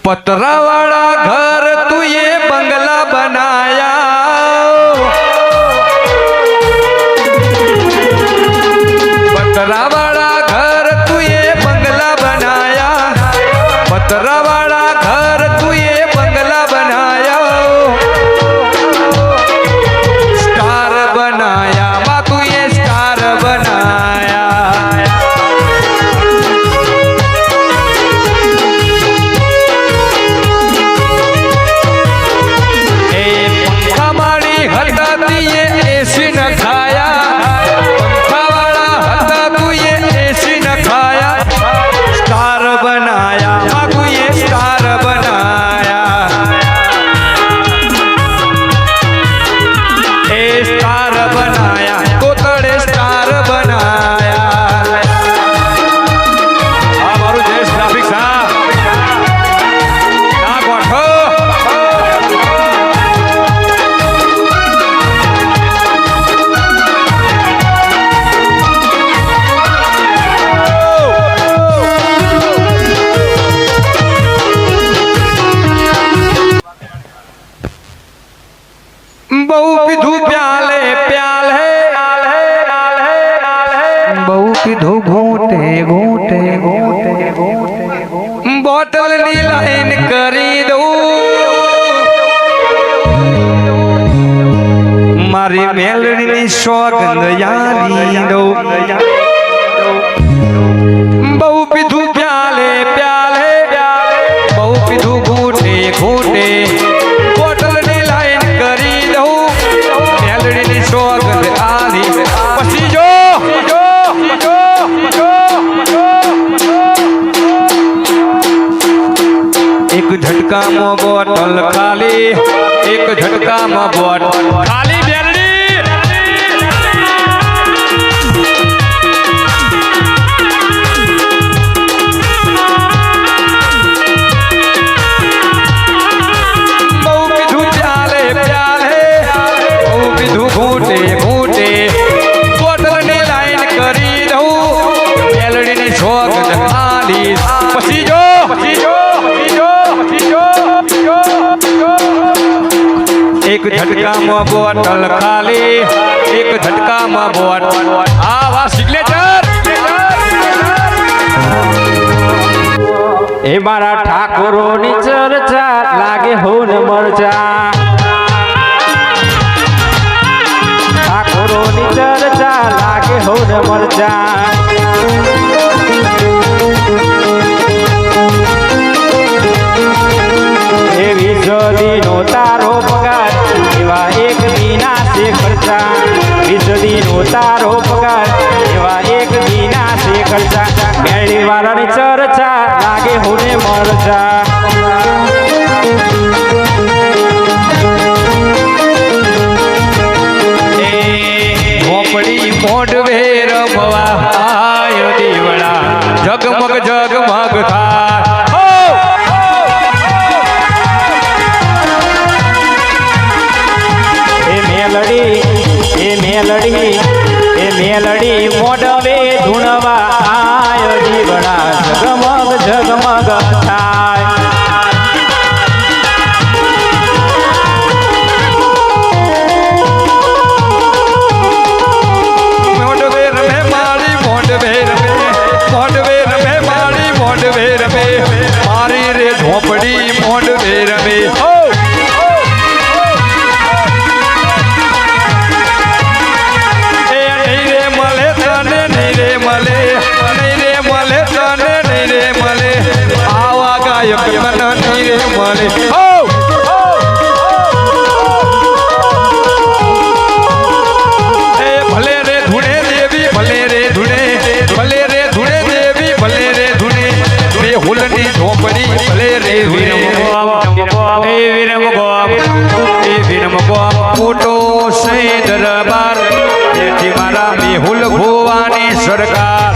पतरा वाला घर तू ये बंगला बनाया, पतरा वाला घर तू ये बंगला बनाया, पतरा वाला घर तू ये बंगला बनाया, स्टार बनाया माँ तू ये स्टार बनाया। बहु पीधू प्याले प्याल है, बहु पीधू घूटे घूटे घूटे घूटे, बोतल नी लाइन करी दो मारी मेलड़ी नी सौगंध यानी दो। बहु पीधू प्याले प्याल है, बहु पीधू घूटे घूटे, बोतल नी लाइन करी दो मेलड़ी नी सौगंध आनी पसी जो एक झटका में बोतल खाली, एक झटका में बोतल खाली मेलड़ी। बहु पीधू प्याले प्याल है, बहु पीधू घूटे घूटे, बोतल नी लाइन करी दो मेलड़ी नी सौगंध आनी पसी जो एक झटका में बोतल खाली, एक झटका में बोतल आवा सिग्नेचर। ए मारा ठाकुरो नी चर्चा लागे होन मर्चा, ठाकुरो नी चर्चा लागे होन मर्चा। एवी जदी नो तारो पगार एवा एक दीना से खर्चा, वीजदी नो तारो पगार एवा एक दीना से खर्चा। मेली वाला नी चर्चा लागे होने मर्चा। झोपड़ी मोडवे रमवा आयो दीवड़ा, जगमग जगमग थाय। ए मेलड़ी मोडवे धुनवा आयो जीवड़ा, जगमग जगमग थाय। मोडवे रमे मारी मोडवे रमे, मोडवे रमे मारी मोडवे रमे, मारी रे झोपड़ी मोडवे रमे। भले रे धुने देवी भले रे धुने, भले रे धुने देवी भले रे धुने, रे हुलनी झोपड़ी भले रे वीरम गोम फूटो से दरबार, जेठी मारा मेहुल भुवानी सरकार।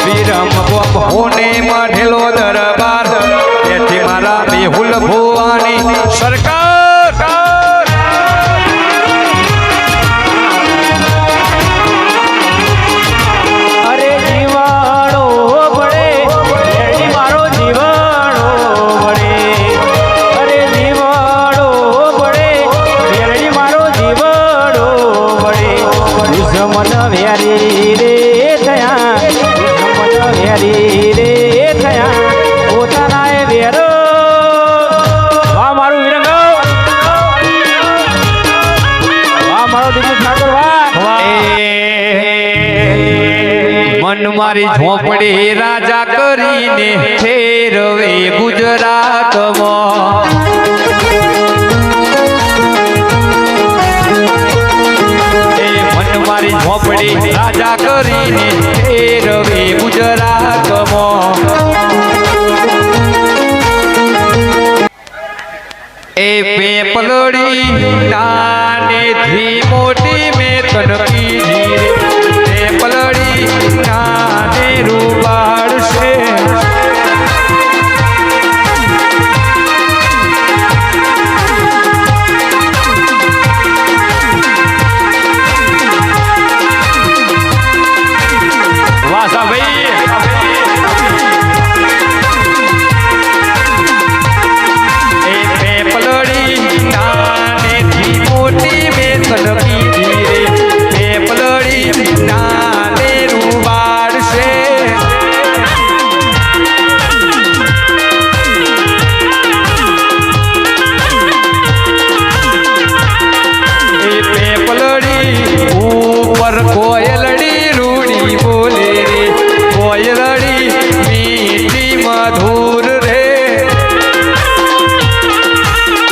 वीरम गोम होने माढेलो दरबार, जेठी मारा मेहुल भुवानी सरकार। મારી ઝોપડી રાજા કરીને ફેરવે ગુજરાતમાં એ મન મારી ઝોપડી રાજા કરીને ફેરવે ગુજરાતમાં એ પેપલડી નાનેથી મોટી મેં તન કીધી રે પેપલડી નાને રૂપાડશે વાસા ભાઈ કોયલડી રૂડી બોલે રે કોયલડી મીઠી મધુર રે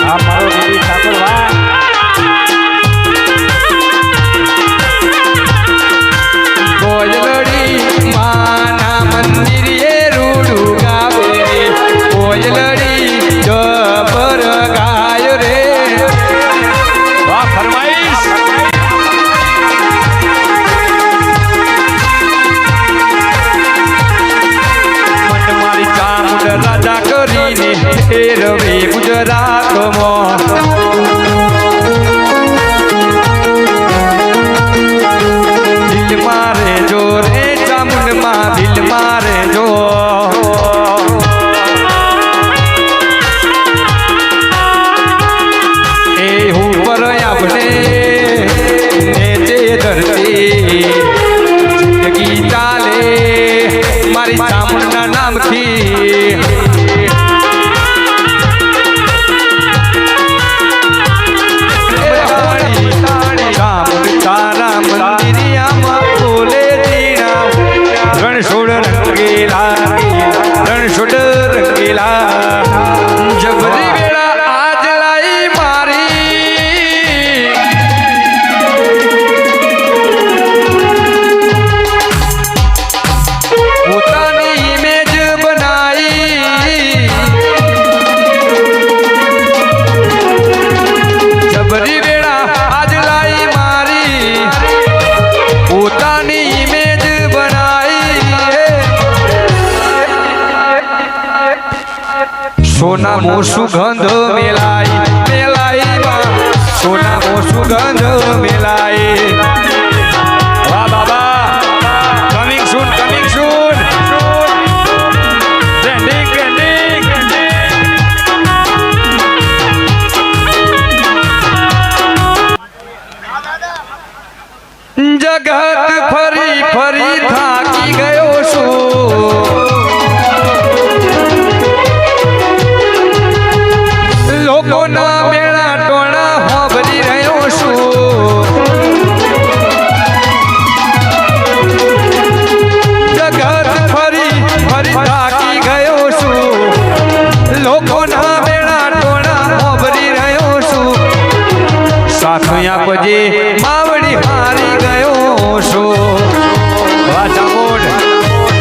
આ મારો દીદી ઠાકોર વાહ કોયલડી માના મંદિરે રૂડું ગાવે રે કોયલડી જબર ગાય રે વાહ ફરમાઈશ રાજા કરીને ફેરવે ગુજરાતમાં દિલ મારે જો રે ચામુંડમાં દિલ મારે જો એ ઉપર આપણે નેચે ધરતી જિંદગી ચાલે મારી ચામુંડના નામથી તારા મંદિરિયામાં બોલે જીણા રણછોડ રંગેલા રણછોડ રંગેલા જબરી વેળા આજ લાઈ મારી પોતાની ઇમેજ બનાઈ જબરી વેળા આજ લાઈ મારી પોતાની ઇમેજ બનાઈ સોનામો સુગંધ મેલાઈ મેલાઈમાં સોનામો સુગંધ મેલાઈ વાહ બાબા કમિંગ સૂન ટ્રેન્ડિંગ જગત ફરી ફરી થાકી ગયો છું લોકોના મેળા ટોળા હોભરી રહ્યો છું જગત ફરી ફરી થાકી ગયો છું લોકોના મેળા ટોળા હોભરી રહ્યો છું સાથ આપજે માવડી હારી ગયો છું વાહ ચામુંડ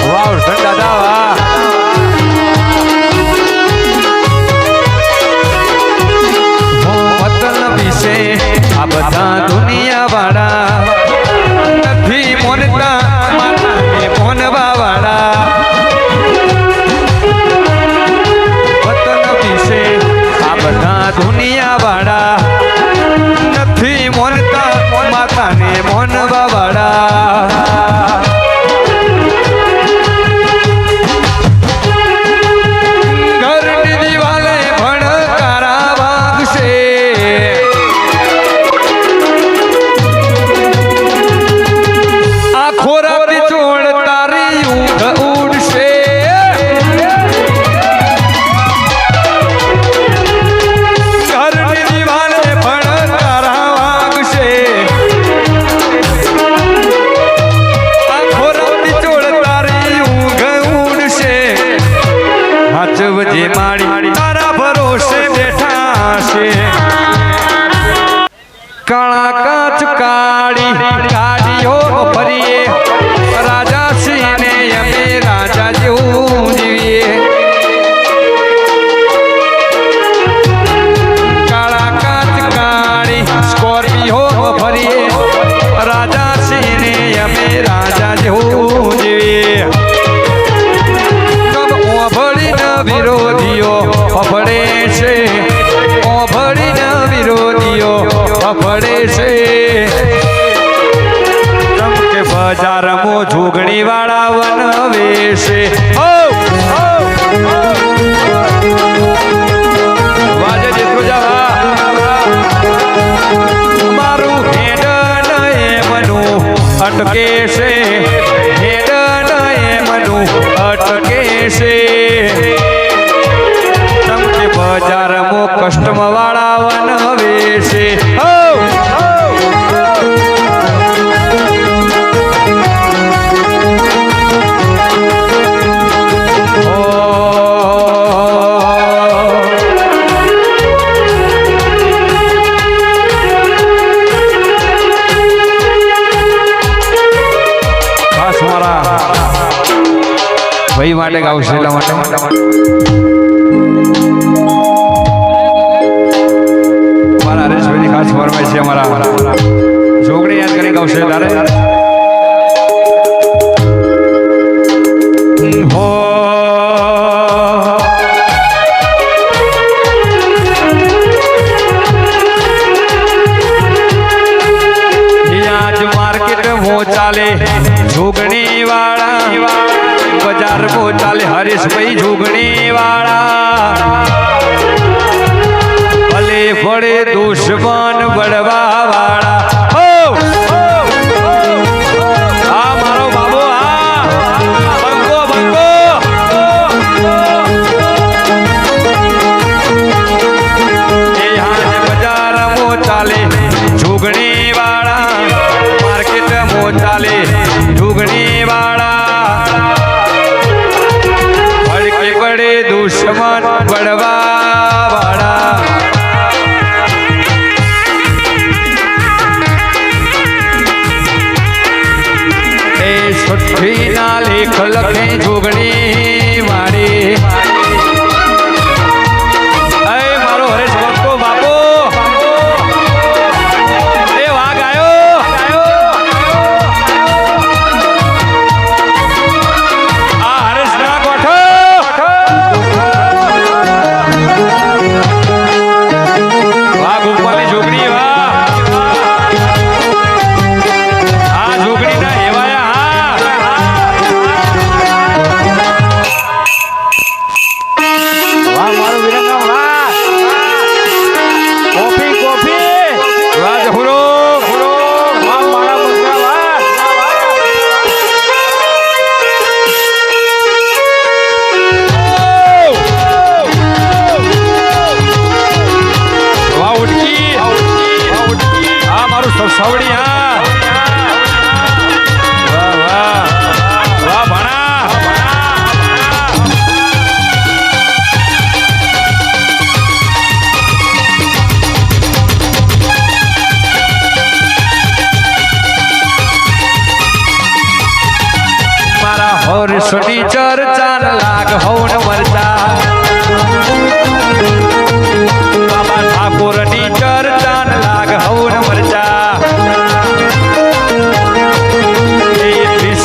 વાહ દાદા વાહ મતલબી છે આ બધા દુનિયા વાળા નથી મોનતા માતાને મોનવા વાળા મતલબી છે આ બધા દુનિયા વાળા નથી મોનતા માતાને મોનવા વાળા ઘરની દિવાલે ભણકારા વાગશે આખો રાત ચોળ તારી ઊંઘ ઉડશે ઘરની દિવાલે ફફડે છે ચમકે બજારમાં જોગણી વાળા વન વેશે વાજે જેટલું જવા મારું હેડ એમનું અટકે છે હેડ એમનું અટકે છે ચમકે બજારમાં કસ્ટમ વાળા વન વેશે ભાઈ માટે ગાવશે એટલા માટે મારા હરેશભાઈની ખાસ ફરમાઈશ છે અમારા જોગણી યાદ કરી ગાવશે તારે હો આજ માર્કેટ મો ચાલે જોગણી વાળા બજાર મો ચાલે હરેશભાઈ જોગણી વાળા ભલે પડે દુશ્મન બળવા વાળા હા મારો બાબો હા બંકો બંકો એ હાજ બજાર મો ચાલે જોગણી વાળા માર્કેટ મો ચાલે જોગણી વાળા बड़े दुश्मन बड़वा वाला ए छुट्टी ना लेख लखे जोगणी वाड़ी अरे मारो हरेश भक्तो बापो ए वाग आयो आ हरेश ना कोठो સવડી હા વાહ વાહ વાહ ભણા મારા હોરસની ચર્ચા લાગ હૌન મરતા બાબા ઠાકોરની ચર્ચા લાગ હૌન મરતા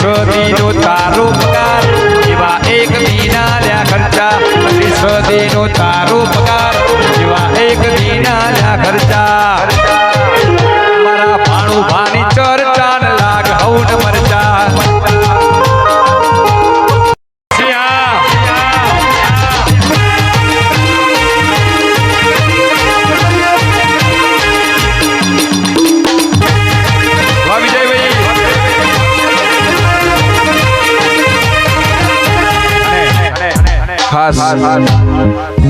નો તારો પગાર એવા એક દીના લ્યા ખર્ચા નો તારો પગાર એવા એક દીના લ્યા ખર્ચા મારા ભાણું ભાની ચર્ચા લાગ હૌન મરચા ખાસ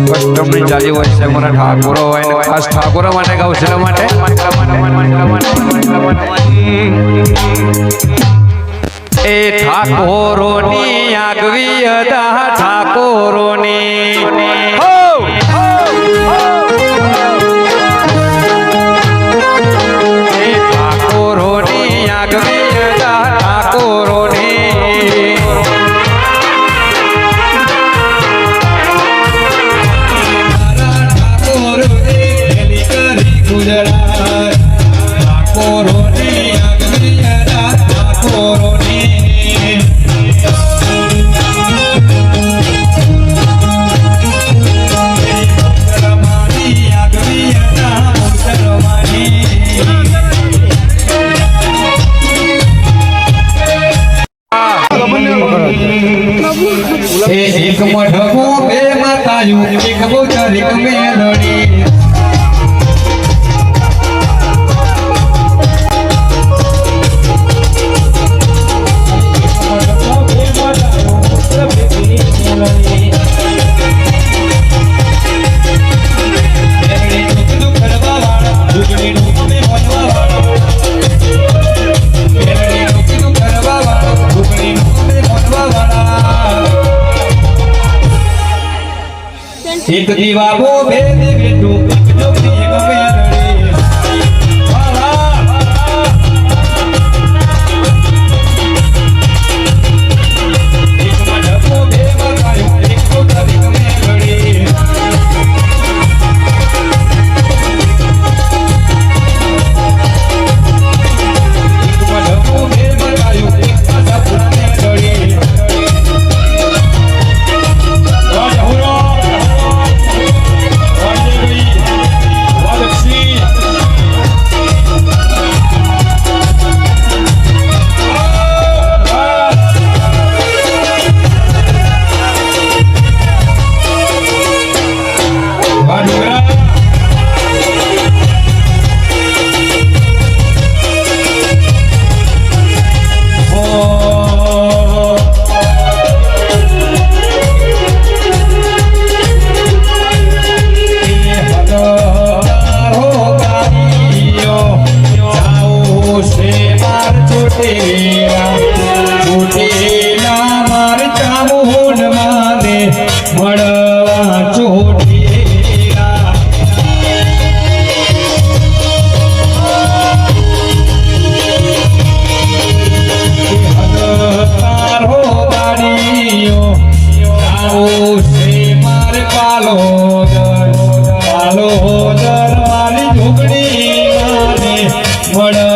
કસ્ટમની ચાલી હોય છે મને ઠાકોરો હોય ને ખાસ ઠાકોરો માટે ગાવશે માટે એ ઠાકોરોની આગવી અદા ઠાકોરોની એ ઠાકોરોની આગવી અદા ઠાકોરોની એ એક મઢવો બે માતાયું એક બહુચરીક મેલડી એક દીવાબો બે બેટું એક જોગી એક મેલડી વાલા એક મઢવો બે માતાયું એક બહુચરીક મેલડી પાલો દર મારી ઢોકળી માને